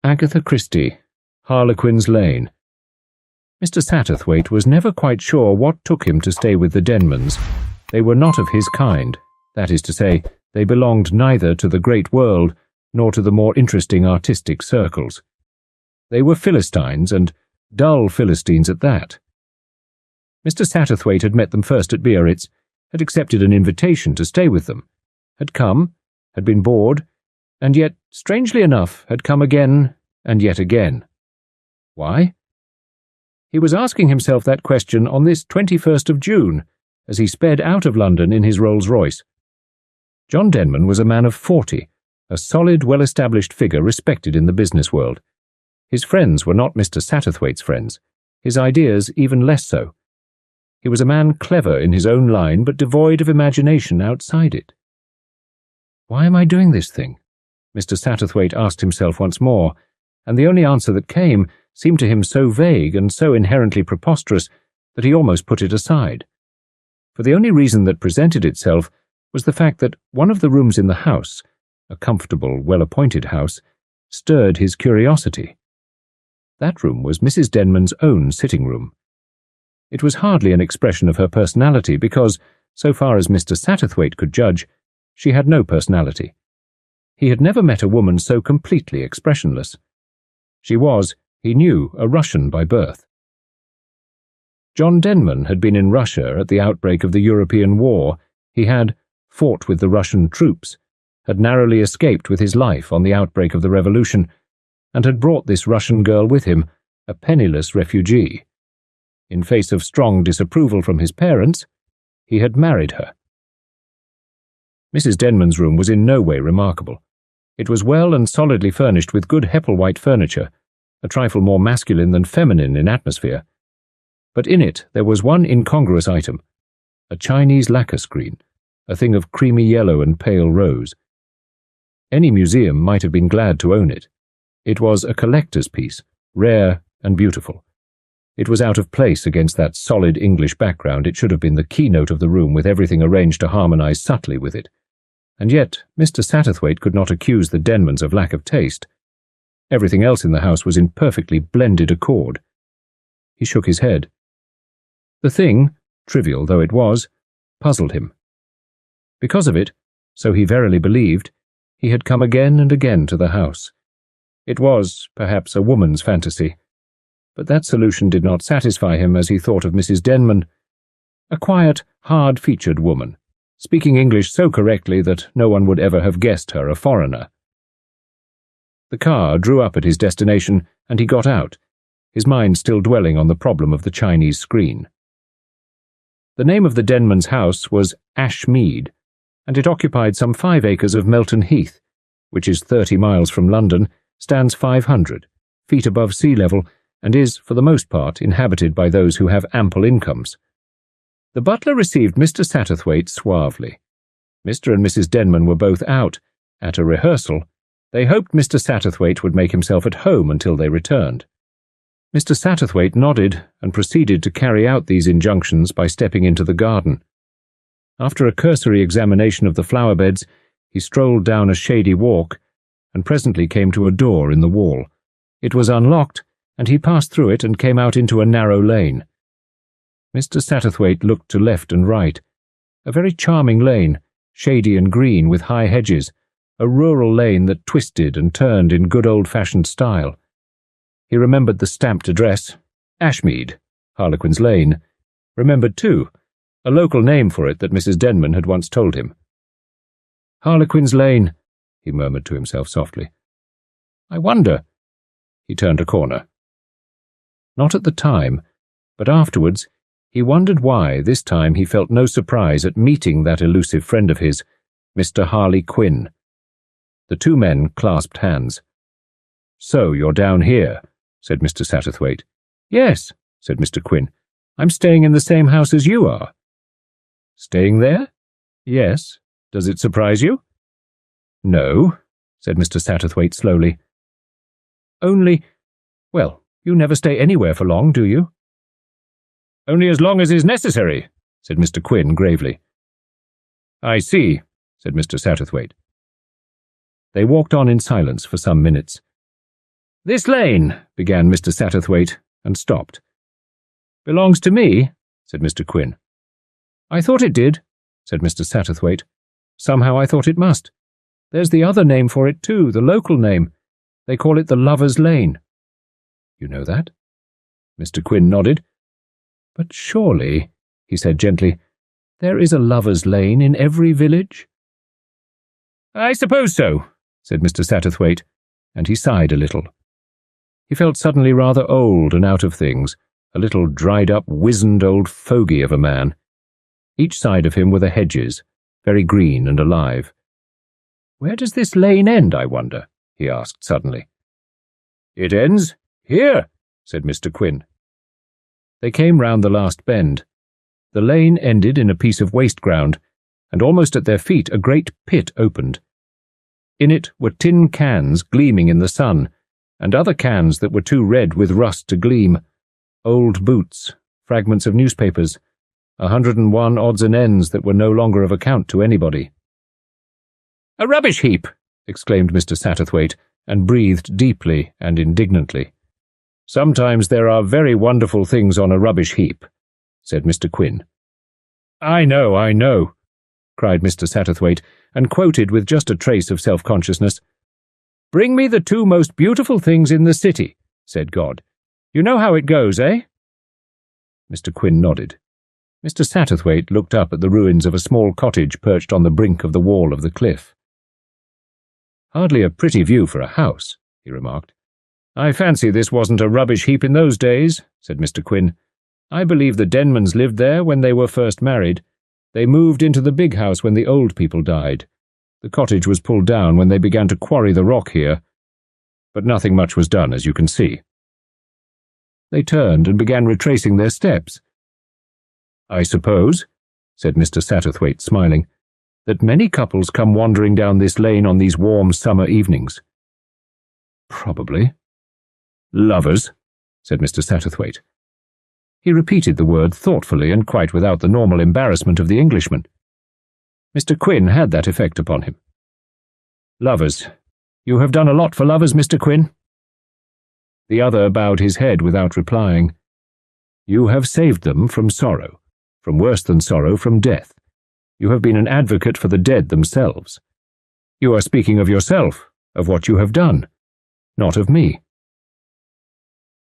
Agatha Christie, Harlequin'S Lane. Mr. Satterthwaite was never quite sure what took him to stay with the Denmans. They were not of his kind, that is to say, they belonged neither to the great world nor to the more interesting artistic circles. They were Philistines, and dull Philistines at that. Mr. Satterthwaite had met them first at Biarritz, had accepted an invitation to stay with them, had come, had been bored, and yet, strangely enough, had come again and yet again. Why? He was asking himself that question on this 21st of June, as he sped out of London in his Rolls-Royce. John Denman was a man of 40, a solid, well-established figure respected in the business world. His friends were not Mr. Satterthwaite's friends, his ideas even less so. He was a man clever in his own line, but devoid of imagination outside it. Why am I doing this thing? Mr. Satterthwaite asked himself once more, and the only answer that came seemed to him so vague and so inherently preposterous that he almost put it aside. For the only reason that presented itself was the fact that one of the rooms in the house, a comfortable, well-appointed house, stirred his curiosity. That room was Mrs. Denman's own sitting room. It was hardly an expression of her personality because, so far as Mr. Satterthwaite could judge, she had no personality. He had never met a woman so completely expressionless. She was, he knew, a Russian by birth. John Denman had been in Russia at the outbreak of the European War. He had fought with the Russian troops, had narrowly escaped with his life on the outbreak of the Revolution, and had brought this Russian girl with him, a penniless refugee. In face of strong disapproval from his parents, he had married her. Mrs. Denman's room was in no way remarkable. It was well and solidly furnished with good Hepplewhite furniture, a trifle more masculine than feminine in atmosphere. But in it there was one incongruous item, a Chinese lacquer screen, a thing of creamy yellow and pale rose. Any museum might have been glad to own it. It was a collector's piece, rare and beautiful. It was out of place against that solid English background. It should have been the keynote of the room, with everything arranged to harmonize subtly with it. And yet Mr. Satterthwaite could not accuse the Denmans of lack of taste. Everything else in the house was in perfectly blended accord. He shook his head. The thing, trivial though it was, puzzled him. Because of it, so he verily believed, he had come again and again to the house. It was, perhaps, a woman's fantasy, but that solution did not satisfy him as he thought of Mrs. Denman, a quiet, hard-featured woman, speaking English so correctly that no one would ever have guessed her a foreigner. The car drew up at his destination, and he got out, his mind still dwelling on the problem of the Chinese screen. The name of the Denman's house was Ashmead, and it occupied some 5 acres of Melton Heath, which is 30 miles from London, stands 500 feet above sea level, and is, for the most part, inhabited by those who have ample incomes. The butler received Mr. Satterthwaite suavely. Mr. and Mrs. Denman were both out, at a rehearsal. They hoped Mr. Satterthwaite would make himself at home until they returned. Mr. Satterthwaite nodded and proceeded to carry out these injunctions by stepping into the garden. After a cursory examination of the flower beds, he strolled down a shady walk and presently came to a door in the wall. It was unlocked, and he passed through it and came out into a narrow lane. Mr. Satterthwaite looked to left and right. A very charming lane, shady and green with high hedges, a rural lane that twisted and turned in good old-fashioned style. He remembered the stamped address, Ashmead, Harlequin'S Lane. Remembered, too, a local name for it that Mrs. Denman had once told him. Harlequin'S Lane, he murmured to himself softly. I wonder. He turned a corner. Not at the time, but afterwards, he wondered why this time he felt no surprise at meeting that elusive friend of his, Mr. Harley Quin. The two men clasped hands. So you're down here, said Mr. Satterthwaite. Yes, said Mr. Quin. I'm staying in the same house as you are. Staying there? Yes. Does it surprise you? No, said Mr. Satterthwaite slowly. Only, well, you never stay anywhere for long, do you? Only as long as is necessary, said Mr. Quin gravely. I see, said Mr. Satterthwaite. They walked on in silence for some minutes. "This lane," began Mr. Satterthwaite, and stopped. "Belongs to me," said Mr. Quin. "I thought it did," said Mr. Satterthwaite. "Somehow I thought it must. There's the other name for it too, the local name. They call it the Lovers' Lane." "You know that?" Mr. Quin nodded. "But surely," he said gently, "there is a Lovers' Lane in every village?" "I suppose so," said Mr. Satterthwaite, and he sighed a little. He felt suddenly rather old and out of things, a little dried-up, wizened old fogey of a man. Each side of him were the hedges, very green and alive. "Where does this lane end, I wonder?" he asked suddenly. "It ends here," said Mr. Quin. They came round the last bend. The lane ended in a piece of waste ground, and almost at their feet a great pit opened. In it were tin cans gleaming in the sun, and other cans that were too red with rust to gleam, old boots, fragments of newspapers, 101 odds and ends that were no longer of account to anybody. "A rubbish heap!" exclaimed Mr. Satterthwaite, and breathed deeply and indignantly. "Sometimes there are very wonderful things on a rubbish heap," said Mr. Quin. I know," cried Mr. Satterthwaite, and quoted with just a trace of self-consciousness. "Bring me the two most beautiful things in the city," said God. "You know how it goes, eh?" Mr. Quin nodded. Mr. Satterthwaite looked up at the ruins of a small cottage perched on the brink of the wall of the cliff. "Hardly a pretty view for a house," he remarked. "I fancy this wasn't a rubbish heap in those days," said Mr. Quin. "I believe the Denmans lived there when they were first married. They moved into the big house when the old people died. The cottage was pulled down when they began to quarry the rock here. But nothing much was done, as you can see." They turned and began retracing their steps. "I suppose," said Mr. Satterthwaite, smiling, "that many couples come wandering down this lane on these warm summer evenings." "Probably." "Lovers," said Mr. Satterthwaite. He repeated the word thoughtfully and quite without the normal embarrassment of the Englishman. Mr. Quin had that effect upon him. "Lovers. You have done a lot for lovers, Mr. Quin." The other bowed his head without replying. "You have saved them from sorrow, from worse than sorrow, from death. You have been an advocate for the dead themselves. You are speaking of yourself, of what you have done, not of me."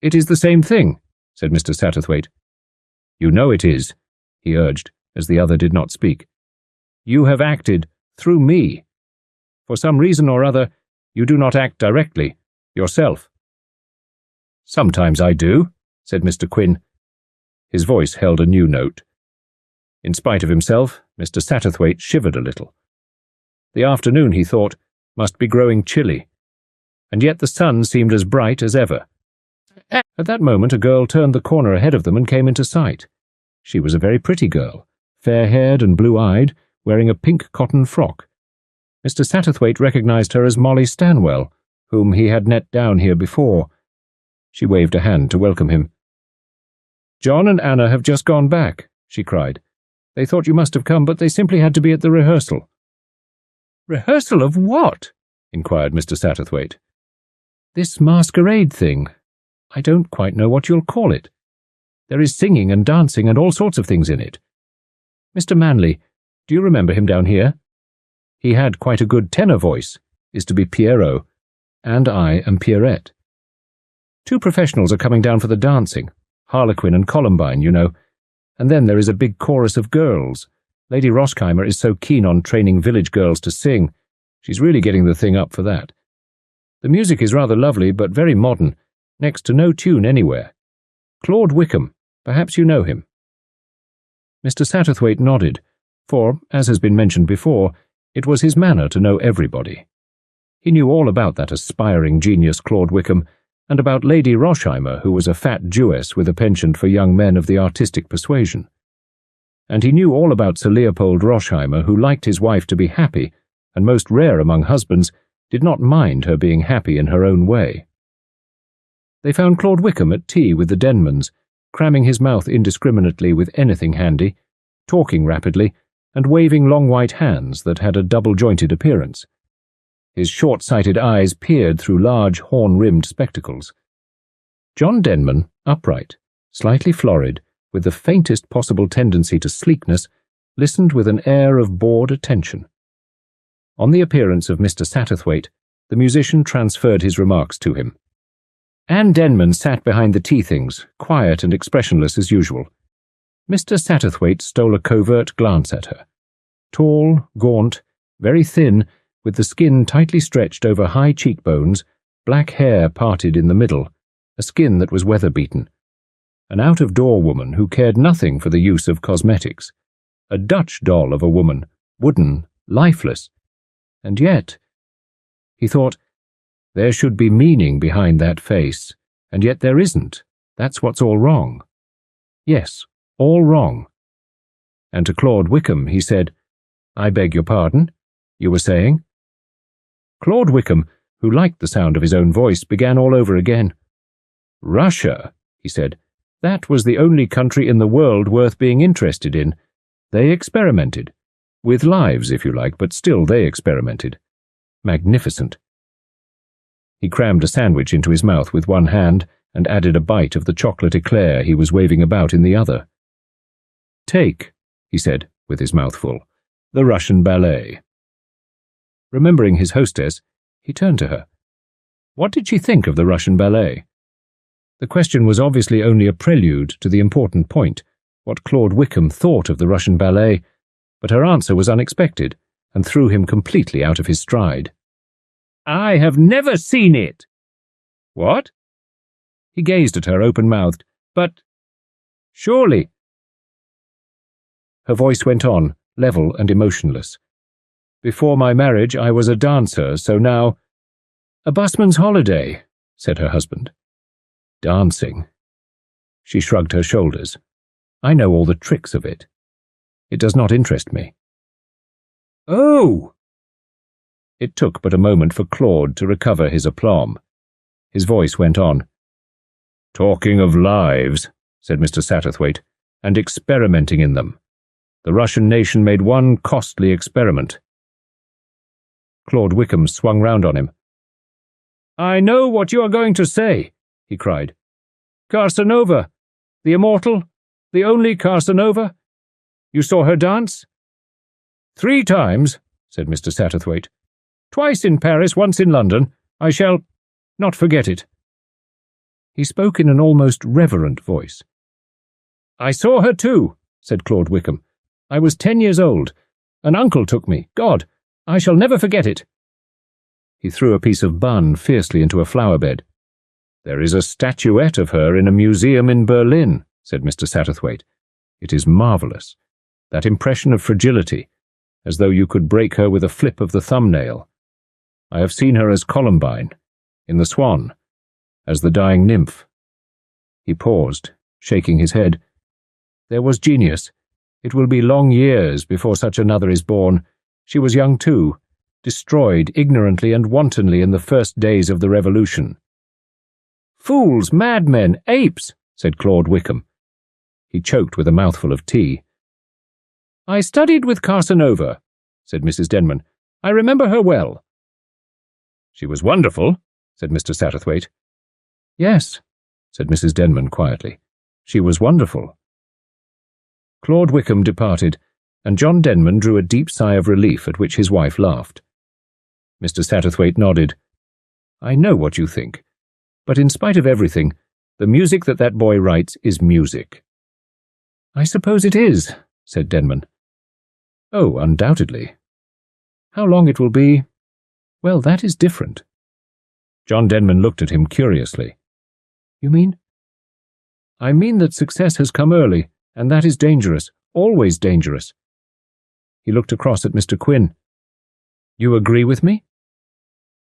"It is the same thing," said Mr. Satterthwaite. "You know it is," he urged, as the other did not speak. "You have acted through me. For some reason or other, you do not act directly, yourself." "Sometimes I do," said Mr. Quin. His voice held a new note. In spite of himself, Mr. Satterthwaite shivered a little. The afternoon, he thought, must be growing chilly, and yet the sun seemed as bright as ever. At that moment a girl turned the corner ahead of them and came into sight. She was a very pretty girl, fair-haired and blue-eyed, wearing a pink cotton frock. Mr. Satterthwaite recognized her as Molly Stanwell, whom he had met down here before. She waved a hand to welcome him. "John and Anna have just gone back," she cried. "They thought you must have come, but they simply had to be at the rehearsal." "Rehearsal of what?" inquired Mr. Satterthwaite. "This masquerade thing. I don't quite know what you'll call it. There is singing and dancing and all sorts of things in it. Mr. Manley, do you remember him down here? He had quite a good tenor voice, is to be Pierrot, and I am Pierrette. 2 professionals are coming down for the dancing, Harlequin and Columbine, you know, and then there is a big chorus of girls. Lady Rosheimer is so keen on training village girls to sing. She's really getting the thing up for that. The music is rather lovely, but very modern, next to no tune anywhere. Claude Wickham, perhaps you know him." Mr. Satterthwaite nodded, for, as has been mentioned before, it was his manner to know everybody. He knew all about that aspiring genius Claude Wickham, and about Lady Rosheimer, who was a fat Jewess with a penchant for young men of the artistic persuasion. And he knew all about Sir Leopold Rosheimer, who liked his wife to be happy, and most rare among husbands, did not mind her being happy in her own way. They found Claude Wickham at tea with the Denmans, cramming his mouth indiscriminately with anything handy, talking rapidly, and waving long white hands that had a double-jointed appearance. His short-sighted eyes peered through large horn-rimmed spectacles. John Denman, upright, slightly florid, with the faintest possible tendency to sleekness, listened with an air of bored attention. On the appearance of Mr. Satterthwaite, the musician transferred his remarks to him. Anne Denman sat behind the tea-things, quiet and expressionless as usual. Mr. Satterthwaite stole a covert glance at her. Tall, gaunt, very thin, with the skin tightly stretched over high cheekbones, black hair parted in the middle, a skin that was weather-beaten. An out-of-door woman who cared nothing for the use of cosmetics. A Dutch doll of a woman, wooden, lifeless. And yet, he thought, there should be meaning behind that face, and yet there isn't. That's what's all wrong. Yes, all wrong. And to Claude Wickham he said, I beg your pardon? You were saying? Claude Wickham, who liked the sound of his own voice, began all over again. Russia, he said. That was the only country in the world worth being interested in. They experimented. With lives, if you like, but still they experimented. Magnificent. He crammed a sandwich into his mouth with one hand and added a bite of the chocolate eclair he was waving about in the other. Take, he said, with his mouth full, the Russian ballet. Remembering his hostess, he turned to her. What did she think of the Russian ballet? The question was obviously only a prelude to the important point, what Claude Wickham thought of the Russian ballet, but her answer was unexpected and threw him completely out of his stride. I have never seen it. What? He gazed at her open-mouthed. But surely. Her voice went on, level and emotionless. Before my marriage I was a dancer, so now— A busman's holiday, said her husband. Dancing. She shrugged her shoulders. I know all the tricks of it. It does not interest me. Oh! It took but a moment for Claude to recover his aplomb. His voice went on. Talking of lives, said Mr. Satterthwaite, and experimenting in them. The Russian nation made one costly experiment. Claude Wickham swung round on him. I know what you are going to say, he cried. Casanova, the immortal, the only Casanova. You saw her dance? 3 times, said Mr. Satterthwaite. Twice in Paris, once in London. I shall not forget it. He spoke in an almost reverent voice. I saw her too, said Claude Wickham. I was 10 years old. An uncle took me. God, I shall never forget it. He threw a piece of bun fiercely into a flower bed. There is a statuette of her in a museum in Berlin, said Mr. Satterthwaite. It is marvellous. That impression of fragility, as though you could break her with a flip of the thumbnail. I have seen her as Columbine, in The Swan, as the dying nymph. He paused, shaking his head. There was genius. It will be long years before such another is born. She was young too, destroyed ignorantly and wantonly in the first days of the Revolution. Fools, madmen, apes, said Claude Wickham. He choked with a mouthful of tea. I studied with Casanova, said Mrs. Denman. I remember her well. She was wonderful, said Mr. Satterthwaite. Yes, said Mrs. Denman quietly. She was wonderful. Claude Wickham departed, and John Denman drew a deep sigh of relief at which his wife laughed. Mr. Satterthwaite nodded. I know what you think, but in spite of everything, the music that boy writes is music. I suppose it is, said Denman. Oh, undoubtedly. How long it will be? Well, that is different. John Denman looked at him curiously. You mean? I mean that success has come early, and that is dangerous, always dangerous. He looked across at Mr. Quin. You agree with me?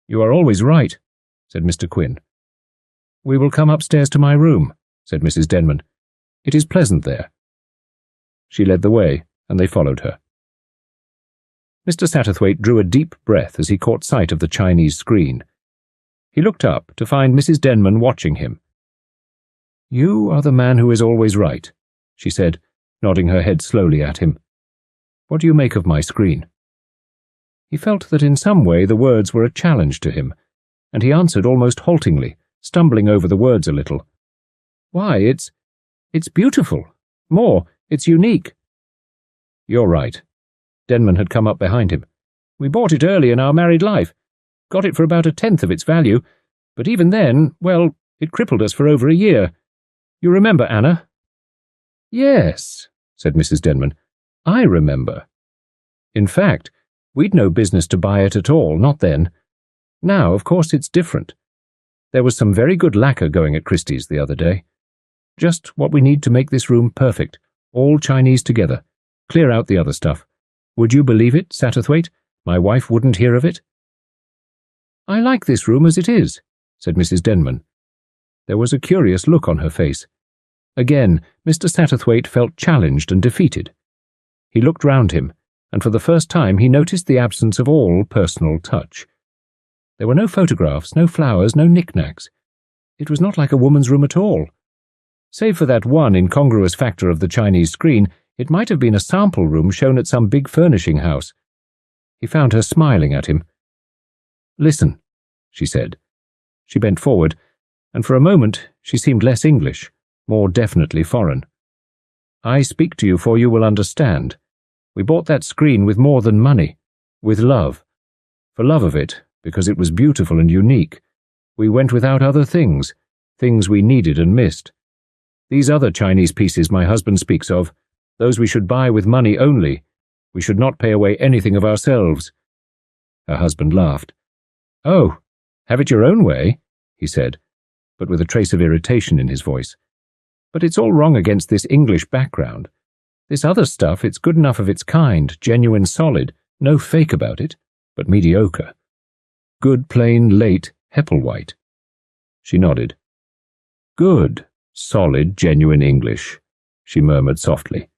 You are always right, said Mr. Quin. We will come upstairs to my room, said Mrs. Denman. It is pleasant there. She led the way, and they followed her. Mr. Satterthwaite drew a deep breath as he caught sight of the Chinese screen. He looked up to find Mrs. Denman watching him. You are the man who is always right, she said, nodding her head slowly at him. What do you make of my screen? He felt that in some way the words were a challenge to him, and he answered almost haltingly, stumbling over the words a little. "Why, it's beautiful. More, it's unique." "You're right." Denman had come up behind him. "We bought it early in our married life. Got it for about 1/10 of its value, but even then, well, it crippled us for over a year. You remember, Anna?" "Yes," said Mrs. Denman. "I remember. In fact, we'd no business to buy it at all, not then. Now, of course, it's different. There was some very good lacquer going at Christie's the other day. Just what we need to make this room perfect, all Chinese together. Clear out the other stuff. Would you believe it, Satterthwaite? My wife wouldn't hear of it." "I like this room as it is," said Mrs. Denman. There was a curious look on her face. Again, Mr. Satterthwaite felt challenged and defeated. He looked round him, and for the first time he noticed the absence of all personal touch. There were no photographs, no flowers, no knickknacks. It was not like a woman's room at all. Save for that one incongruous factor of the Chinese screen, it might have been a sample room shown at some big furnishing house. He found her smiling at him. "Listen," she said. She bent forward, and for a moment she seemed less English, more definitely foreign. "I speak to you for you will understand. We bought that screen with more than money, with love. For love of it, because it was beautiful and unique. We went without other things we needed and missed. These other Chinese pieces my husband speaks of, those we should buy with money only. We should not pay away anything of ourselves." Her husband laughed. "Oh, have it your own way," he said, but with a trace of irritation in his voice. "But it's all wrong against this English background. This other stuff, it's good enough of its kind, genuine solid, no fake about it, but mediocre. Good, plain, late, Hepplewhite." She nodded. "Good, solid, genuine English," she murmured softly.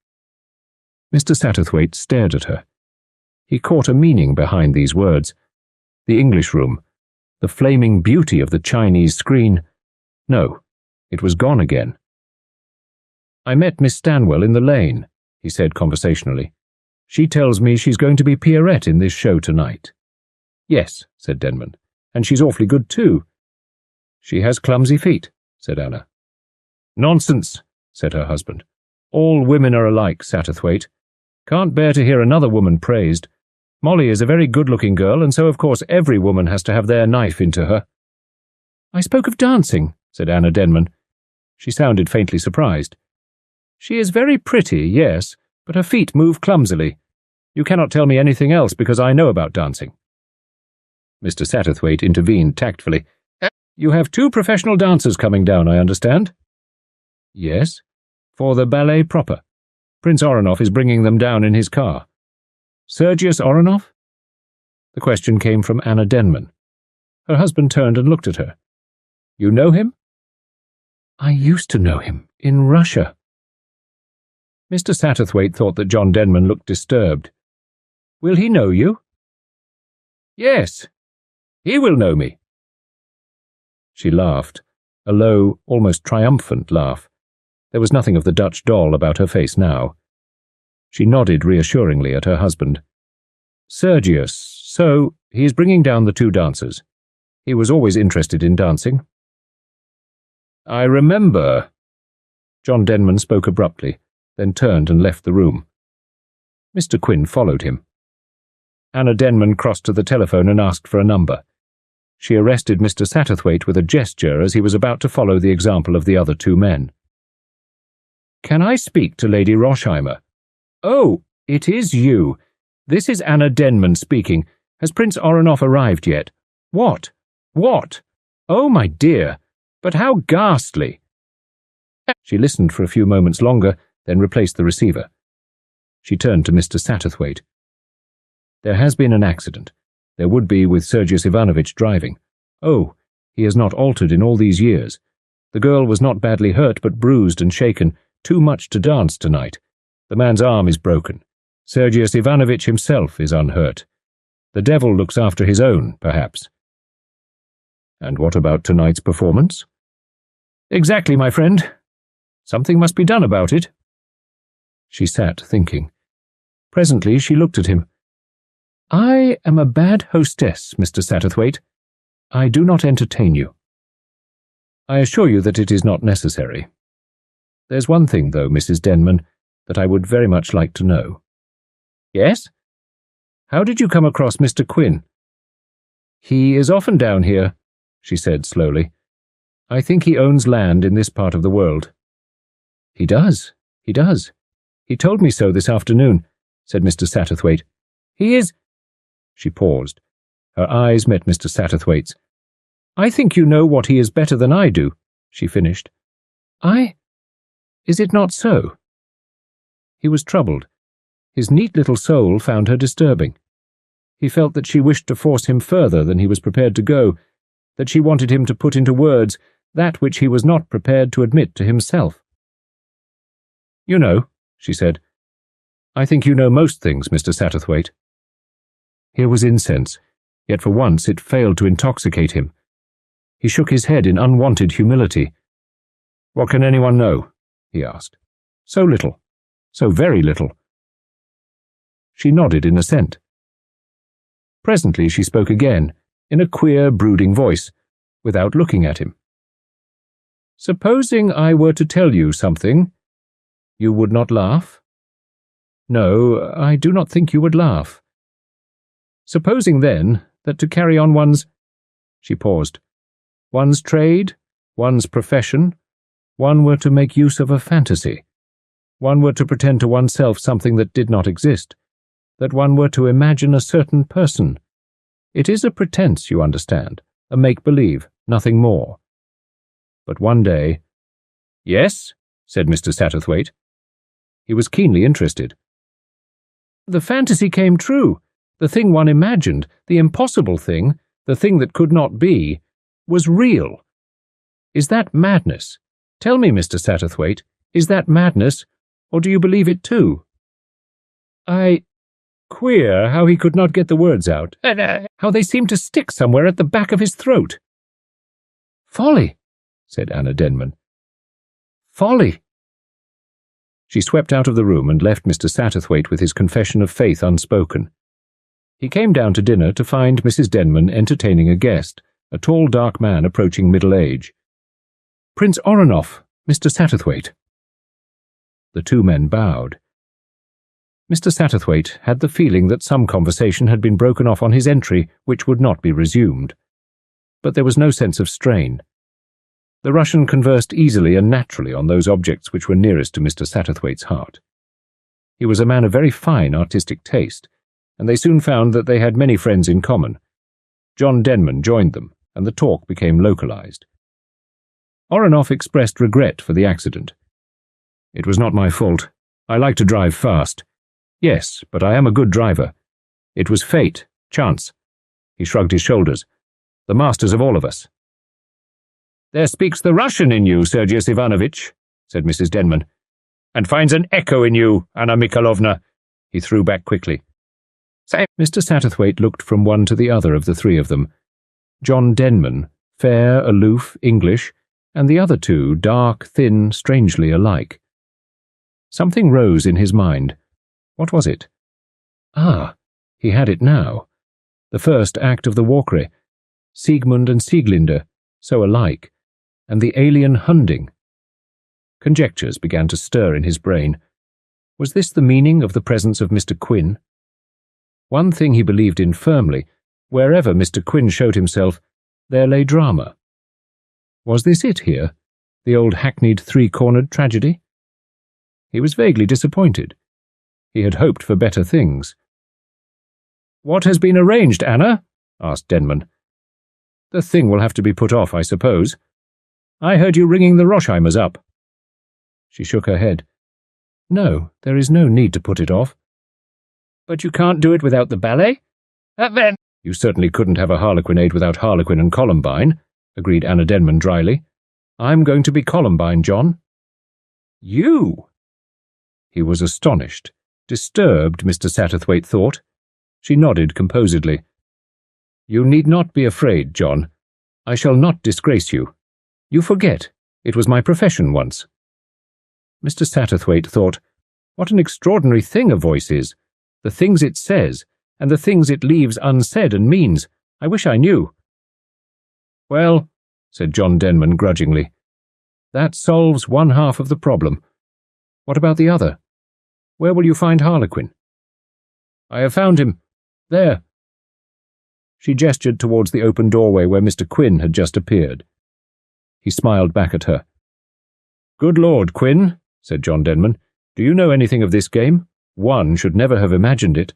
Mr. Satterthwaite stared at her. He caught a meaning behind these words. The English room, the flaming beauty of the Chinese screen. No, it was gone again. "I met Miss Stanwell in the lane," he said conversationally. "She tells me she's going to be Pierrette in this show tonight." "Yes," said Denman, "and she's awfully good too." "She has clumsy feet," said Anna. "Nonsense," said her husband. "All women are alike, Satterthwaite. Can't bear to hear another woman praised. Molly is a very good-looking girl, and so of course every woman has to have their knife into her." "I spoke of dancing," said Anna Denman. She sounded faintly surprised. "She is very pretty, yes, but her feet move clumsily. You cannot tell me anything else because I know about dancing." Mr. Satterthwaite intervened tactfully. "You have 2 professional dancers coming down, I understand?" "Yes, for the ballet proper. Prince Oronoff is bringing them down in his car." "Sergius Oronoff?" The question came from Anna Denman. Her husband turned and looked at her. "You know him?" "I used to know him, in Russia." Mr. Satterthwaite thought that John Denman looked disturbed. "Will he know you?" "Yes, he will know me." She laughed, a low, almost triumphant laugh. There was nothing of the Dutch doll about her face now. She nodded reassuringly at her husband. "Sergius, so he is bringing down the 2 dancers. He was always interested in dancing." "I remember." John Denman spoke abruptly, then turned and left the room. Mr. Quin followed him. Anna Denman crossed to the telephone and asked for a number. She arrested Mr. Satterthwaite with a gesture as he was about to follow the example of the other 2 men. "Can I speak to Lady Rosheimer?" "Oh, it is you. This is Anna Denman speaking. Has Prince Oronoff arrived yet?" "What? What? Oh, my dear! But how ghastly!" She listened for a few moments longer, then replaced the receiver. She turned to Mr. Satterthwaite. "There has been an accident. There would be with Sergius Ivanovich driving. Oh, he has not altered in all these years. The girl was not badly hurt, but bruised and shaken, too much to dance tonight. The man's arm is broken. Sergius Ivanovich himself is unhurt. The devil looks after his own, perhaps." "And what about tonight's performance?" "Exactly, my friend. Something must be done about it." She sat thinking. Presently she looked at him. I am a bad hostess, Mr. Satterthwaite. I do not entertain you. I assure you that it is not necessary. There's one thing, though, Mrs. Denman, that I would very much like to know. Yes? How did you come across Mr. Quin? He is often down here, she said slowly. I think he owns land in this part of the world. He does. He does. He told me so this afternoon, said Mr. Satterthwaite. He is— She paused. Her eyes met Mr. Satterthwaite's. I think you know what he is better than I do, she finished. Is it not so? He was troubled. His neat little soul found her disturbing. He felt that she wished to force him further than he was prepared to go, that she wanted him to put into words that which he was not prepared to admit to himself. You know, she said. I think you know most things, Mr. Satterthwaite. Here was incense, yet for once it failed to intoxicate him. He shook his head in unwanted humility. What can anyone know? He asked. So little. So very little. She nodded in assent. Presently she spoke again, in a queer, brooding voice, without looking at him. Supposing I were to tell you something, you would not laugh? No, I do not think you would laugh. Supposing, then, that to carry on one's— She paused. One's trade, one's profession, one were to make use of a fantasy. One were to pretend to oneself something that did not exist, that one were to imagine a certain person. It is a pretense, you understand, a make-believe, nothing more. But one day— Yes, said Mr. Satterthwaite. He was keenly interested. The fantasy came true. The thing one imagined, the impossible thing, the thing that could not be, was real. Is that madness? Tell me, Mr. Satterthwaite, is that madness, or do you believe it too? Queer how he could not get the words out, how they seemed to stick somewhere at the back of his throat. Folly, said Anna Denman. Folly. She swept out of the room and left Mr. Satterthwaite with his confession of faith unspoken. He came down to dinner to find Mrs. Denman entertaining a guest, a tall dark man approaching middle age. Prince Oronoff, Mr. Satterthwaite. The two men bowed. Mr. Satterthwaite had the feeling that some conversation had been broken off on his entry which would not be resumed. But there was no sense of strain. The Russian conversed easily and naturally on those objects which were nearest to Mr. Satterthwaite's heart. He was a man of very fine artistic taste, and they soon found that they had many friends in common. John Denman joined them, and the talk became localized. Oronoff expressed regret for the accident. It was not my fault. I like to drive fast. Yes, but I am a good driver. It was fate, chance. He shrugged his shoulders. The masters of all of us. There speaks the Russian in you, Sergius Ivanovich, said Mrs. Denman. And finds an echo in you, Anna Mikhailovna. He threw back quickly. Mr. Satterthwaite looked from one to the other of the three of them. John Denman, fair, aloof, English, and the other two, dark, thin, strangely alike. Something rose in his mind. What was it? Ah, he had it now. The first act of the Walkyrie, Siegmund and Sieglinde, so alike, and the alien Hunding. Conjectures began to stir in his brain. Was this the meaning of the presence of Mr. Quin? One thing he believed in firmly, wherever Mr. Quin showed himself, there lay drama. Was this it here, the old hackneyed three-cornered tragedy? He was vaguely disappointed. He had hoped for better things. "What has been arranged, Anna?" asked Denman. "The thing will have to be put off, I suppose. I heard you ringing the Roshheimers up." She shook her head. "No, there is no need to put it off." "But you can't do it without the ballet?" "Then—" "You certainly couldn't have a Harlequinade without Harlequin and Columbine," agreed Anna Denman dryly. "I'm going to be Columbine, John." "You?" He was astonished. Disturbed, Mr. Satterthwaite thought. She nodded composedly. "You need not be afraid, John. I shall not disgrace you. You forget. It was my profession once." Mr. Satterthwaite thought, what an extraordinary thing a voice is. The things it says, and the things it leaves unsaid and means. I wish I knew." "Well," said John Denman grudgingly, "that solves one half of the problem. What about the other? Where will you find Harlequin?" "I have found him. There." She gestured towards the open doorway where Mr. Quin had just appeared. He smiled back at her. "Good Lord, Quin," said John Denman, "do you know anything of this game? One should never have imagined it."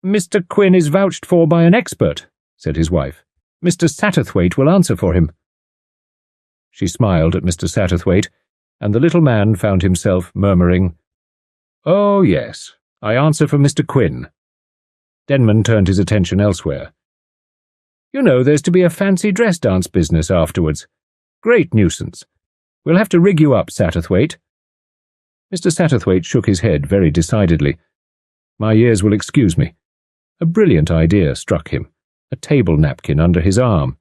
"Mr. Quin is vouched for by an expert," said his wife. "Mr. Satterthwaite will answer for him." She smiled at Mr. Satterthwaite, and the little man found himself murmuring, "Oh, yes, I answer for Mr. Quin." Denman turned his attention elsewhere. "You know, there's to be a fancy dress dance business afterwards. Great nuisance. We'll have to rig you up, Satterthwaite." Mr. Satterthwaite shook his head very decidedly. "My years will excuse me." A brilliant idea struck him, a table napkin under his arm.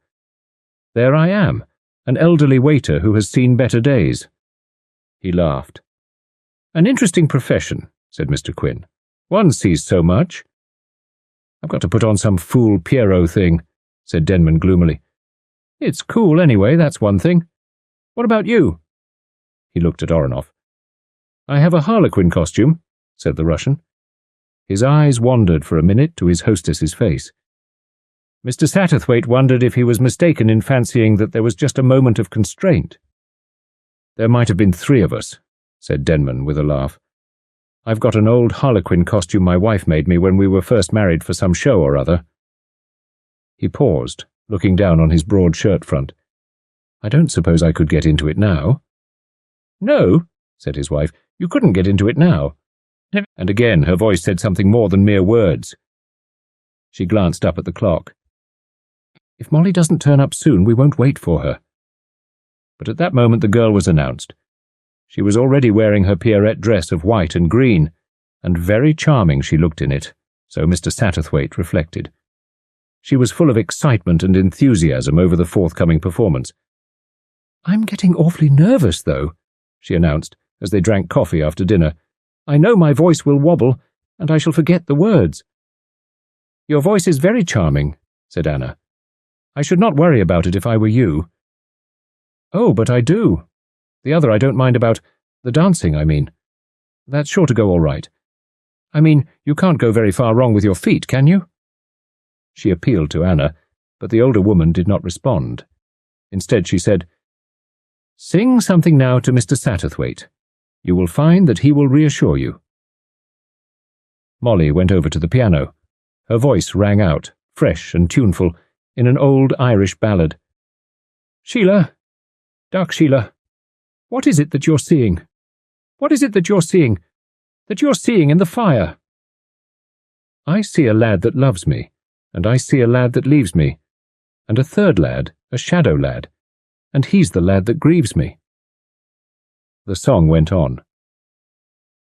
There I am, an elderly waiter who has seen better days. He laughed. "An interesting profession," said Mr. Quin. "One sees so much." "I've got to put on some fool Pierrot thing," said Denman gloomily. "It's cool anyway, that's one thing. What about you?" He looked at Oronoff. "I have a Harlequin costume," said the Russian. His eyes wandered for a minute to his hostess's face. Mr. Satterthwaite wondered if he was mistaken in fancying that there was just a moment of constraint. "There might have been 3 of us," said Denman with a laugh. "I've got an old Harlequin costume my wife made me when we were first married for some show or other." He paused, looking down on his broad shirt front. "I don't suppose I could get into it now." "No," said his wife, "you couldn't get into it now." And again her voice said something more than mere words. She glanced up at the clock. "If Molly doesn't turn up soon, we won't wait for her." But at that moment the girl was announced. She was already wearing her Pierrette dress of white and green, and very charming she looked in it, so Mr. Satterthwaite reflected. She was full of excitement and enthusiasm over the forthcoming performance. "I'm getting awfully nervous, though," she announced, as they drank coffee after dinner. "I know my voice will wobble, and I shall forget the words." "Your voice is very charming," said Anna. "I should not worry about it if I were you." "Oh, but I do. The other I don't mind about. The dancing, I mean. That's sure to go all right. I mean, you can't go very far wrong with your feet, can you?" She appealed to Anna, but the older woman did not respond. Instead she said, "Sing something now to Mr. Satterthwaite. You will find that he will reassure you." Molly went over to the piano. Her voice rang out, fresh and tuneful, in an old Irish ballad. "Sheila, Dark Sheila, what is it that you're seeing? What is it that you're seeing? That you're seeing in the fire?" "I see a lad that loves me, and I see a lad that leaves me, and a third lad, a shadow lad, and he's the lad that grieves me." The song went on.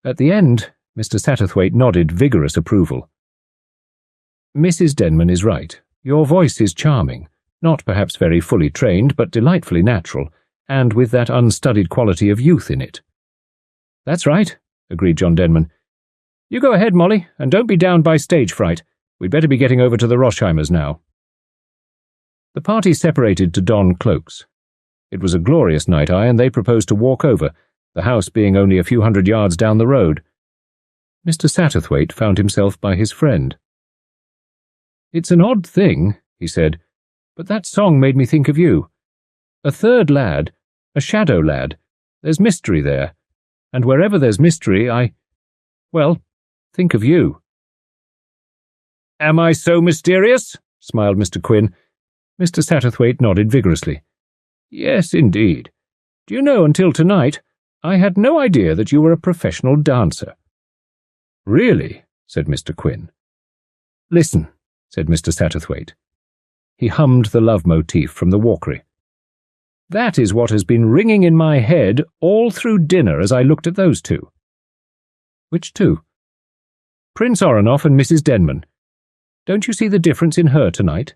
At the end, Mr. Satterthwaite nodded vigorous approval. "Mrs. Denman is right. Your voice is charming, not perhaps very fully trained, but delightfully natural, and with that unstudied quality of youth in it." "That's right," agreed John Denman. "You go ahead, Molly, and don't be down by stage fright. We'd better be getting over to the Roshheimers now." The party separated to don cloaks. It was a glorious night, and they proposed to walk over, the house being only a few hundred yards down the road. Mr. Satterthwaite found himself by his friend. "It's an odd thing," he said, "but that song made me think of you. A third lad, a shadow lad. There's mystery there, and wherever there's mystery, well, think of you." "Am I so mysterious?" smiled Mr. Quin. Mr. Satterthwaite nodded vigorously. "Yes, indeed. Do you know, until tonight, I had no idea that you were a professional dancer." "Really?" said Mr. Quin. "Listen," said Mr. Satterthwaite. He hummed the love motif from the Walkery. "That is what has been ringing in my head all through dinner as I looked at those two." "Which two?" "Prince Oronoff and Mrs. Denman. Don't you see the difference in her tonight?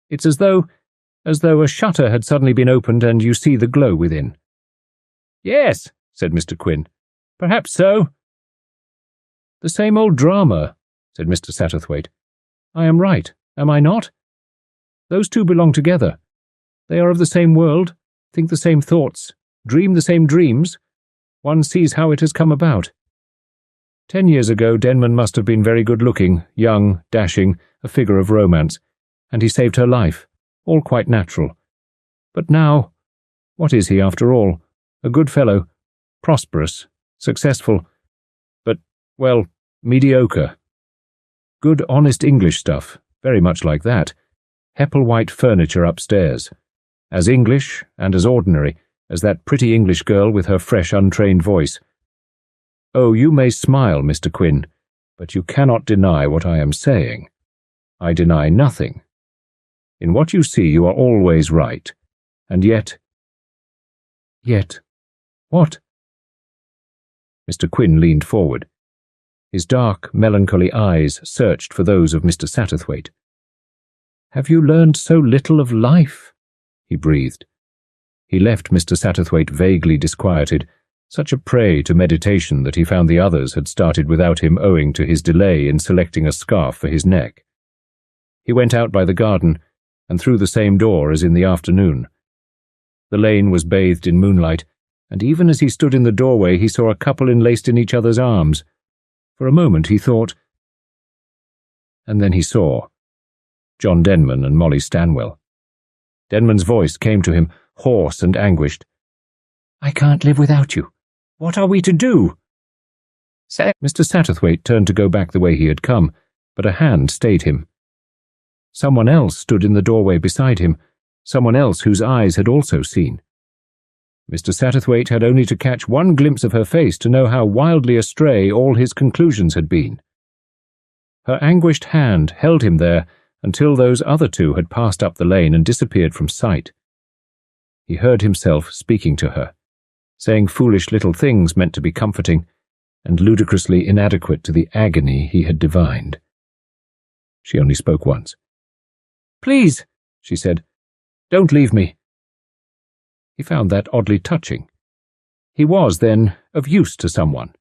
It's as though a shutter had suddenly been opened and you see the glow within." "Yes," said Mr. Quin. "Perhaps so." "The same old drama," said Mr. Satterthwaite. "I am right, am I not? Those two belong together. They are of the same world, think the same thoughts, dream the same dreams. One sees how it has come about. 10 years ago, Denman must have been very good-looking, young, dashing, a figure of romance, and he saved her life, all quite natural. But now, what is he after all? A good fellow, prosperous, successful, but, well, mediocre. Good, honest English stuff, very much like that. Hepplewhite furniture upstairs. As English, and as ordinary, as that pretty English girl with her fresh, untrained voice. Oh, you may smile, Mr. Quin, but you cannot deny what I am saying. I deny nothing. In what you see you are always right, and yet— Yet— what? Mr. Quin leaned forward. His dark, melancholy eyes searched for those of Mr. Satterthwaite. "Have you learned so little of life?" he breathed. He left Mr. Satterthwaite vaguely disquieted, such a prey to meditation that he found the others had started without him owing to his delay in selecting a scarf for his neck. He went out by the garden, and through the same door as in the afternoon. The lane was bathed in moonlight, and even as he stood in the doorway he saw a couple enlaced in each other's arms. For a moment he thought— And then he saw John Denman and Molly Stanwell. Denman's voice came to him, hoarse and anguished. "I can't live without you. What are we to do?" Mr. Satterthwaite turned to go back the way he had come, but a hand stayed him. Someone else stood in the doorway beside him, someone else whose eyes had also seen. Mr. Satterthwaite had only to catch one glimpse of her face to know how wildly astray all his conclusions had been. Her anguished hand held him there until those other two had passed up the lane and disappeared from sight. He heard himself speaking to her, saying foolish little things meant to be comforting, and ludicrously inadequate to the agony he had divined. She only spoke once. "Please," she said, "don't leave me." He found that oddly touching. He was, then, of use to someone.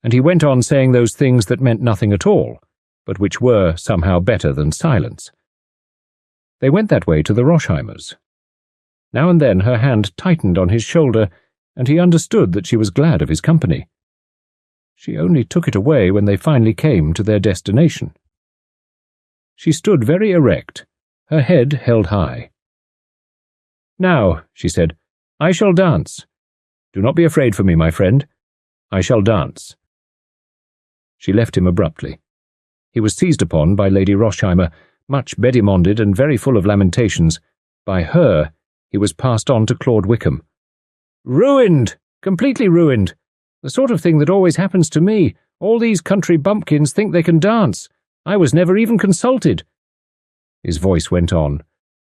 And he went on saying those things that meant nothing at all, but which were somehow better than silence. They went that way to the Roshheimers. Now and then her hand tightened on his shoulder, and he understood that she was glad of his company. She only took it away when they finally came to their destination. She stood very erect, her head held high. "Now," she said, "I shall dance. Do not be afraid for me, my friend. I shall dance." She left him abruptly. He was seized upon by Lady Roshheimer, much bedimonded and very full of lamentations. By her, he was passed on to Claude Wickham. "Ruined! Completely ruined! The sort of thing that always happens to me. All these country bumpkins think they can dance. I was never even consulted." His voice went on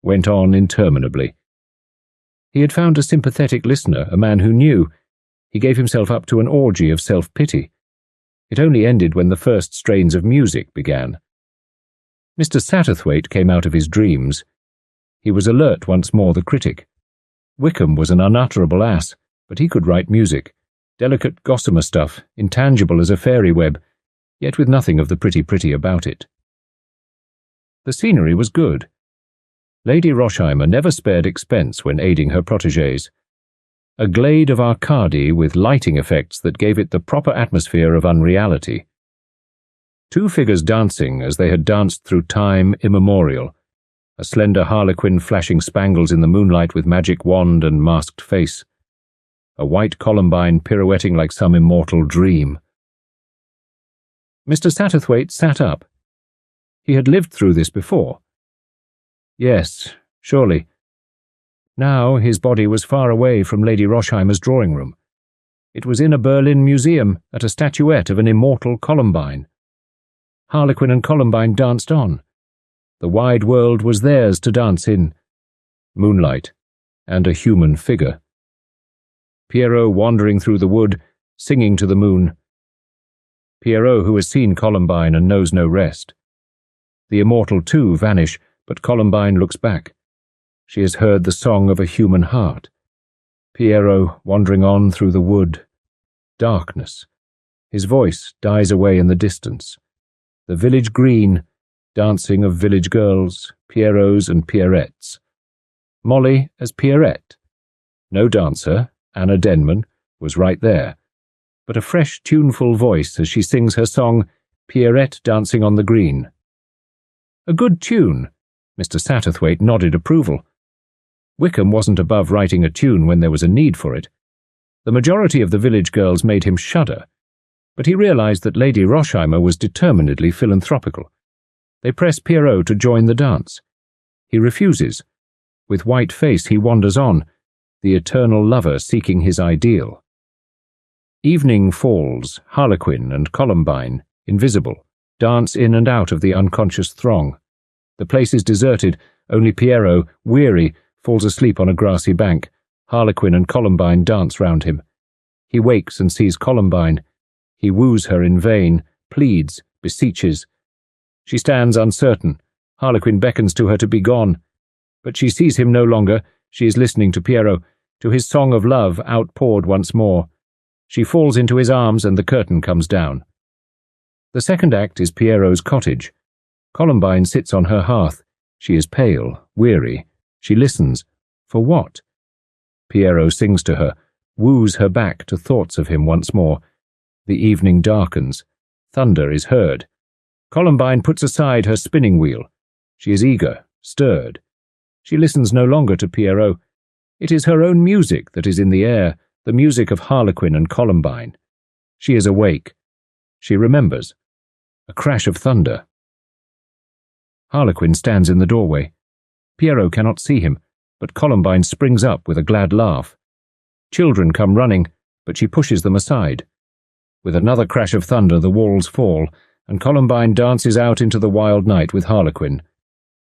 interminably. He had found a sympathetic listener, a man who knew. He gave himself up to an orgy of self-pity. It only ended when the first strains of music began. Mr. Satterthwaite came out of his dreams. He was alert once more, the critic. Wickham was an unutterable ass, but he could write music, delicate gossamer stuff, intangible as a fairy web, yet with nothing of the pretty about it. The scenery was good. Lady Roshheimer never spared expense when aiding her protégés. A glade of Arcady with lighting effects that gave it the proper atmosphere of unreality. Two figures dancing as they had danced through time immemorial, a slender Harlequin flashing spangles in the moonlight with magic wand and masked face, a white columbine pirouetting like some immortal dream. Mr. Satterthwaite sat up. He had lived through this before. Yes, surely. Now his body was far away from Lady Roshheimer's drawing-room. It was in a Berlin museum at a statuette of an immortal Columbine. Harlequin and Columbine danced on. The wide world was theirs to dance in. Moonlight, and a human figure. Pierrot wandering through the wood, singing to the moon. Pierrot who has seen Columbine and knows no rest. The immortal too vanish, but Columbine looks back. She has heard the song of a human heart. Pierrot wandering on through the wood. Darkness. His voice dies away in the distance. the village green, dancing of village girls, Pierrots and Pierrettes. Molly as Pierrette. No dancer, Anna Denman, was right there, but a fresh, tuneful voice as she sings her song, Pierrette Dancing on the Green. A good tune. Mr. Satterthwaite nodded approval. Wickham wasn't above writing a tune when there was a need for it. The majority of the village girls made him shudder, but he realized that Lady Rosheimer was determinedly philanthropical. They press Pierrot to join the dance. He refuses. With white face he wanders on, the eternal lover seeking his ideal. Evening falls, Harlequin and Columbine, invisible, dance in and out of the unconscious throng. The place is deserted, only Pierrot, weary, falls asleep on a grassy bank. Harlequin and Columbine dance round him. He wakes and sees Columbine. He woos her in vain, pleads, beseeches. She stands uncertain. Harlequin beckons to her to be gone. But she sees him no longer. She is listening to Pierrot, to his song of love outpoured once more. She falls into his arms and the curtain comes down. The second act is Pierrot's cottage. Columbine sits on her hearth. She is pale, weary. She listens. For what? Pierrot sings to her, woos her back to thoughts of him once more. The evening darkens. Thunder is heard. Columbine puts aside her spinning wheel. She is eager, stirred. She listens no longer to Pierrot. It is her own music that is in the air, the music of Harlequin and Columbine. She is awake. She remembers. A crash of thunder. Harlequin stands in the doorway. Pierrot cannot see him, but Columbine springs up with a glad laugh. Children come running, but she pushes them aside. With another crash of thunder the walls fall, and Columbine dances out into the wild night with Harlequin.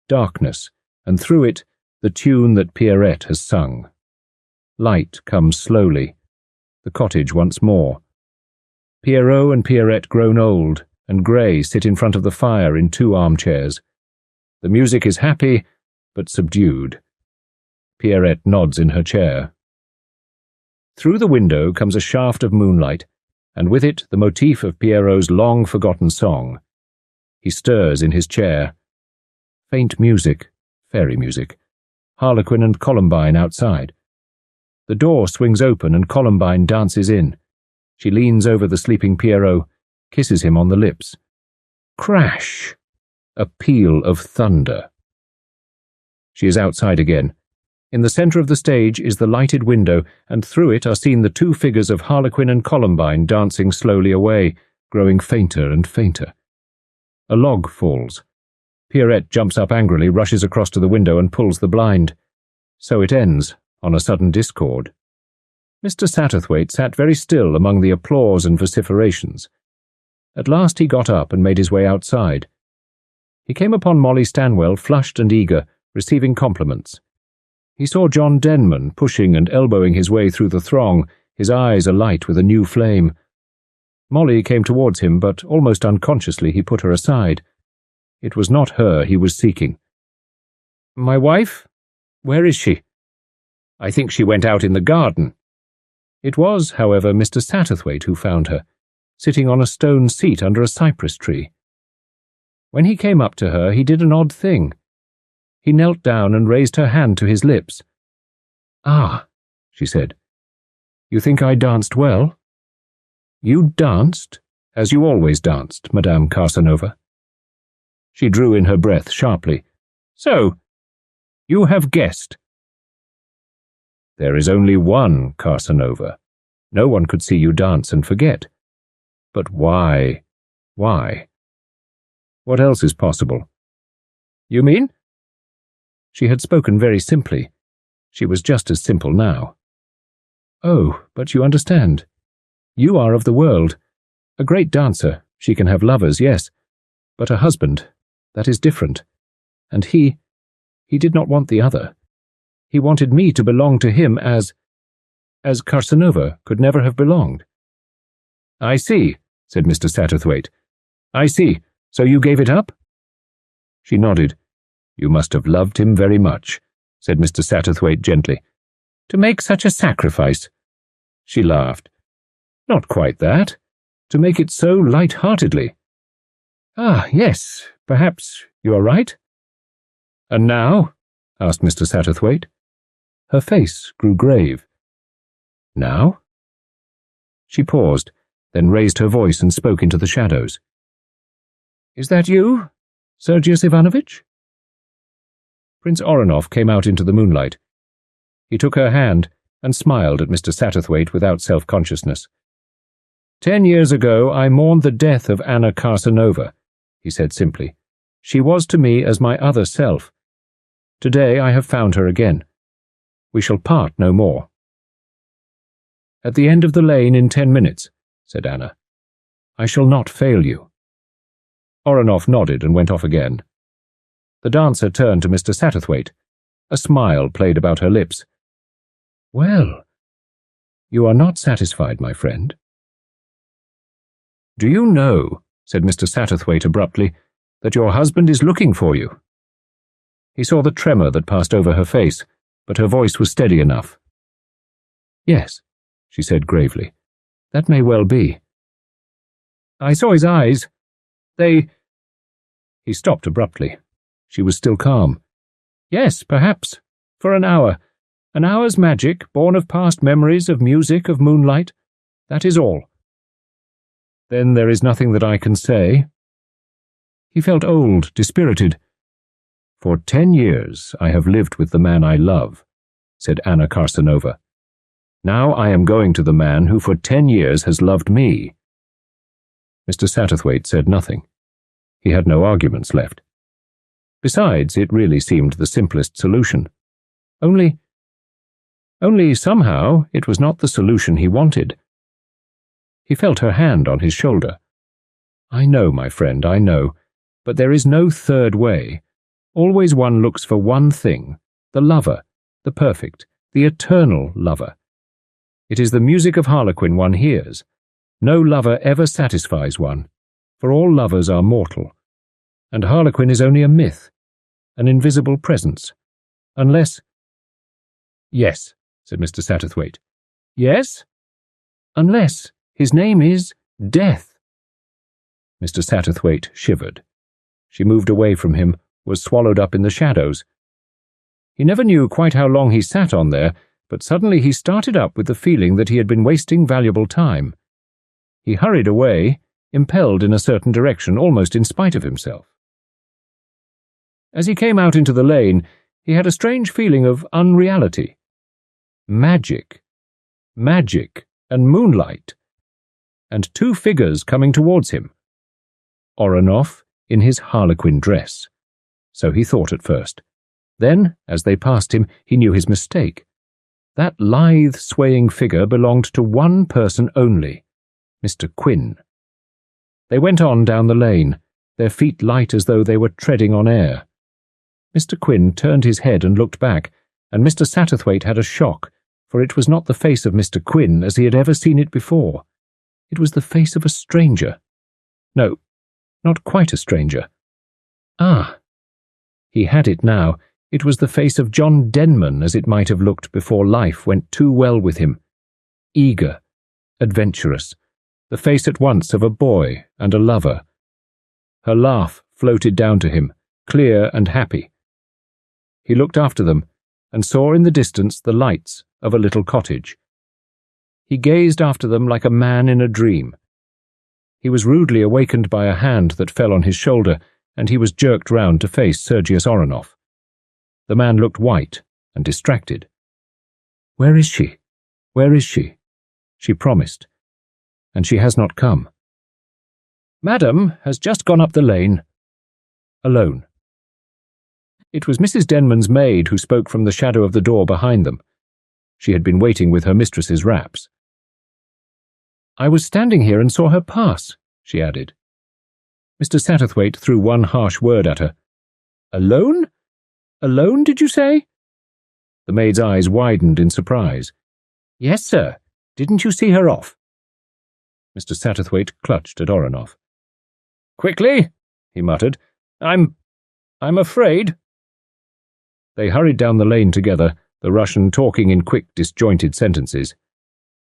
Darkness, and through it the tune that Pierrette has sung. Light comes slowly. The cottage once more. Pierrot and Pierrette grown old and grey sit in front of the fire in 2 armchairs. The music is happy, but subdued. Pierrette nods in her chair. Through the window comes a shaft of moonlight, and with it the motif of Pierrot's long-forgotten song. He stirs in his chair. Faint music, fairy music. Harlequin and Columbine outside. The door swings open and Columbine dances in. She leans over the sleeping Pierrot, kisses him on the lips. Crash! A peal of thunder. She is outside again. In the centre of the stage is the lighted window, and through it are seen the 2 figures of Harlequin and Columbine dancing slowly away, growing fainter and fainter. A log falls. Pierrette jumps up angrily, rushes across to the window and pulls the blind. So it ends, on a sudden discord. Mr. Satterthwaite sat very still among the applause and vociferations. At last he got up and made his way outside. He came upon Molly Stanwell, flushed and eager, receiving compliments. He saw John Denman pushing and elbowing his way through the throng, his eyes alight with a new flame. Molly came towards him, but almost unconsciously he put her aside. It was not her he was seeking. "My wife? Where is she?" "I think she went out in the garden." It was, however, Mr. Satterthwaite who found her, sitting on a stone seat under a cypress tree. When he came up to her, he did an odd thing. He knelt down and raised her hand to his lips. "Ah," she said. "You think I danced well?" "You danced, as you always danced, Madame Casanova." She drew in her breath sharply. "So, you have guessed." "There is only one Casanova. No one could see you dance and forget. But why? Why? What else is possible?" "You mean?" She had spoken very simply. She was just as simple now. "Oh, but you understand. You are of the world. A great dancer, she can have lovers, yes. But a husband, that is different. And he did not want the other. He wanted me to belong to him as Casanova could never have belonged." "I see," said Mr. Satterthwaite. "I see. So you gave it up?" She nodded. "You must have loved him very much," said Mr. Satterthwaite gently. "To make such a sacrifice." She laughed. "Not quite that. To make it so light-heartedly." "Ah, yes, perhaps you are right." "And now?" asked Mr. Satterthwaite. Her face grew grave. "Now?" She paused, then raised her voice and spoke into the shadows. "Is that you, Sergius Ivanovich?" Prince Oronov came out into the moonlight. He took her hand and smiled at Mr. Satterthwaite without self-consciousness. "10 years ago I mourned the death of Anna Karsanova," he said simply. "She was to me as my other self. Today I have found her again. We shall part no more." "At the end of the lane in 10 minutes, said Anna. "I shall not fail you." Oronov nodded and went off again. The dancer turned to Mr. Satterthwaite. A smile played about her lips. "Well, you are not satisfied, my friend." "Do you know," said Mr. Satterthwaite abruptly, "that your husband is looking for you?" He saw the tremor that passed over her face, but her voice was steady enough. "Yes," she said gravely, "that may well be. I saw his eyes. They—" He stopped abruptly. She was still calm. "Yes, perhaps. For an hour. An hour's magic, born of past memories, of music, of moonlight. That is all." "Then there is nothing that I can say?" He felt old, dispirited. "For 10 years I have lived with the man I love," said Anna Karsanova. "Now I am going to the man who for 10 years has loved me." Mr. Satterthwaite said nothing. He had no arguments left. Besides, it really seemed the simplest solution. Only somehow it was not the solution he wanted. He felt her hand on his shoulder. "I know, my friend, I know, but there is no third way. Always one looks for one thing, the lover, the perfect, the eternal lover. It is the music of Harlequin one hears. No lover ever satisfies one, for all lovers are mortal. And Harlequin is only a myth, an invisible presence, unless—" "Yes," said Mr. Satterthwaite. "Yes?" "Unless his name is Death." Mr. Satterthwaite shivered. She moved away from him, was swallowed up in the shadows. He never knew quite how long he sat on there, but suddenly he started up with the feeling that he had been wasting valuable time. He hurried away, impelled in a certain direction, almost in spite of himself. As he came out into the lane, he had a strange feeling of unreality. Magic and moonlight, and 2 figures coming towards him. Oronov in his Harlequin dress. So he thought at first. Then, as they passed him, he knew his mistake. That lithe, swaying figure belonged to one person only, Mr. Quin. They went on down the lane, their feet light as though they were treading on air. Mr. Quin turned his head and looked back, and Mr. Satterthwaite had a shock, for it was not the face of Mr. Quin as he had ever seen it before. It was the face of a stranger. No, not quite a stranger. Ah! He had it now. It was the face of John Denman as it might have looked before life went too well with him. Eager, adventurous, the face at once of a boy and a lover. Her laugh floated down to him, clear and happy. He looked after them and saw in the distance the lights of a little cottage. He gazed after them like a man in a dream. He was rudely awakened by a hand that fell on his shoulder, and he was jerked round to face Sergius Oronov. The man looked white and distracted. "Where is she? Where is she?" She promised, and she has not come. "Madam has just gone up the lane." Alone. It was Mrs. Denman's maid who spoke from the shadow of the door behind them. She had been waiting with her mistress's wraps. "I was standing here and saw her pass," she added. Mr. Satterthwaite threw one harsh word at her. "Alone? Alone, did you say?" The maid's eyes widened in surprise. "Yes, sir. Didn't you see her off?" Mr. Satterthwaite clutched at Oronov. "Quickly," he muttered. I'm afraid." They hurried down the lane together, the Russian talking in quick, disjointed sentences.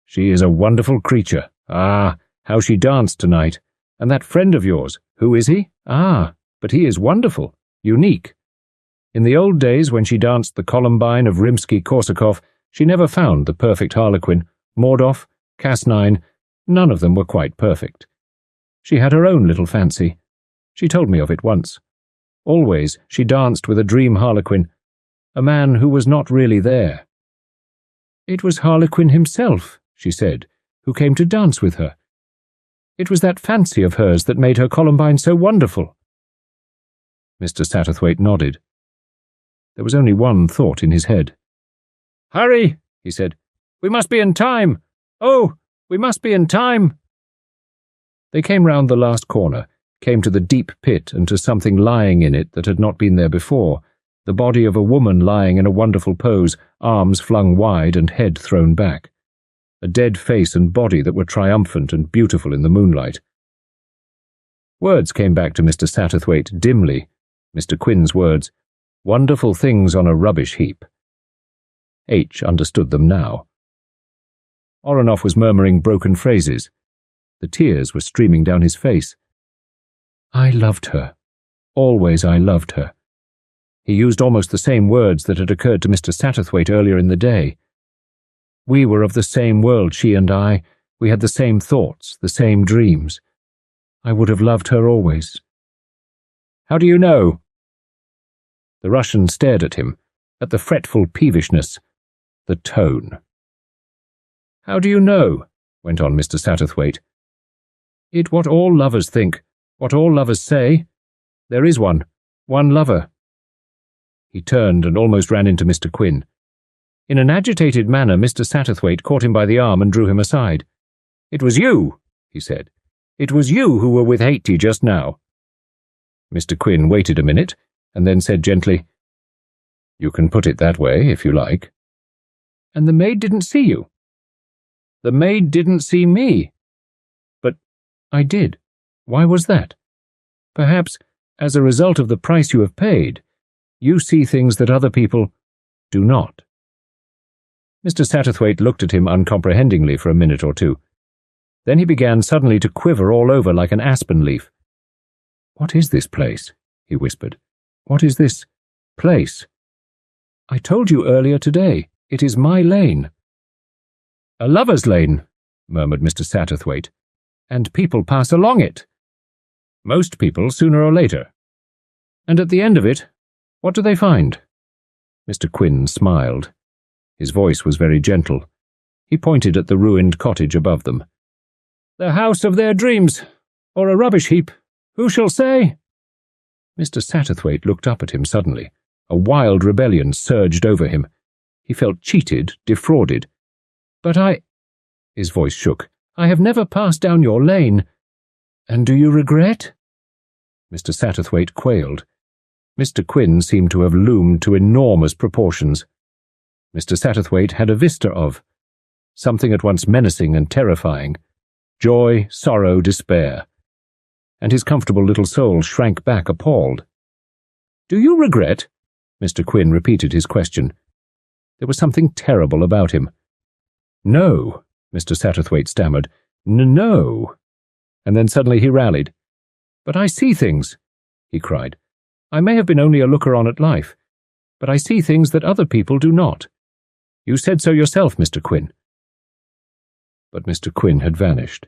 "She is a wonderful creature. Ah, how she danced tonight. And that friend of yours, who is he?" Ah, but he is wonderful, unique. In the old days when she danced the Columbine of Rimsky-Korsakov, she never found the perfect Harlequin. Mordov, Cas9, none of them were quite perfect. She had her own little fancy. She told me of it once. Always she danced with a dream Harlequin, a man who was not really there. It was Harlequin himself, she said, who came to dance with her. It was that fancy of hers that made her Columbine so wonderful. Mr. Satterthwaite nodded. There was only one thought in his head. "Hurry," he said. "We must be in time. Oh, we must be in time." They came round the last corner, came to the deep pit and to something lying in it that had not been there before, the body of a woman lying in a wonderful pose, arms flung wide and head thrown back. A dead face and body that were triumphant and beautiful in the moonlight. Words came back to Mr. Satterthwaite dimly, Mr. Quin's words, "Wonderful things on a rubbish heap." H. understood them now. Oronoff was murmuring broken phrases. The tears were streaming down his face. "I loved her. Always I loved her." He used almost the same words that had occurred to Mr. Satterthwaite earlier in the day. We were of the same world, she and I. We had the same thoughts, the same dreams. I would have loved her always. "How do you know?" The Russian stared at him, at the fretful peevishness, the tone. "How do you know?" went on Mr. Satterthwaite. "It what all lovers think, what all lovers say. There is one lover." He turned and almost ran into Mr. Quin. In an agitated manner, Mr. Satterthwaite caught him by the arm and drew him aside. "It was you," he said. "It was you who were with Haiti just now." Mr. Quin waited a minute, and then said gently, "You can put it that way, if you like." "And the maid didn't see you?" "The maid didn't see me." "But I did. Why was that?" "Perhaps, as a result of the price you have paid, you see things that other people do not." Mr. Satterthwaite looked at him uncomprehendingly for a minute or two. Then he began suddenly to quiver all over like an aspen leaf. "What is this place?" he whispered. "What is this place?" "I told you earlier today. It is my lane." "A lover's lane," murmured Mr. Satterthwaite. "And people pass along it." "Most people, sooner or later." "And at the end of it, what do they find?" Mr. Quin smiled. His voice was very gentle. He pointed at the ruined cottage above them. "The house of their dreams, or a rubbish heap. Who shall say?" Mr. Satterthwaite looked up at him suddenly. A wild rebellion surged over him. He felt cheated, defrauded. "But his voice shook. "I have never passed down your lane. And do you regret?" Mr. Satterthwaite quailed. Mr. Quin seemed to have loomed to enormous proportions. Mr. Satterthwaite had a vista of something at once menacing and terrifying, joy, sorrow, despair, and his comfortable little soul shrank back appalled. "Do you regret?" Mr. Quin repeated his question. There was something terrible about him. "No," Mr. Satterthwaite stammered. "No." And then suddenly he rallied. "But I see things," he cried. "I may have been only a looker-on at life, but I see things that other people do not. You said so yourself, Mr. Quin." But Mr. Quin had vanished.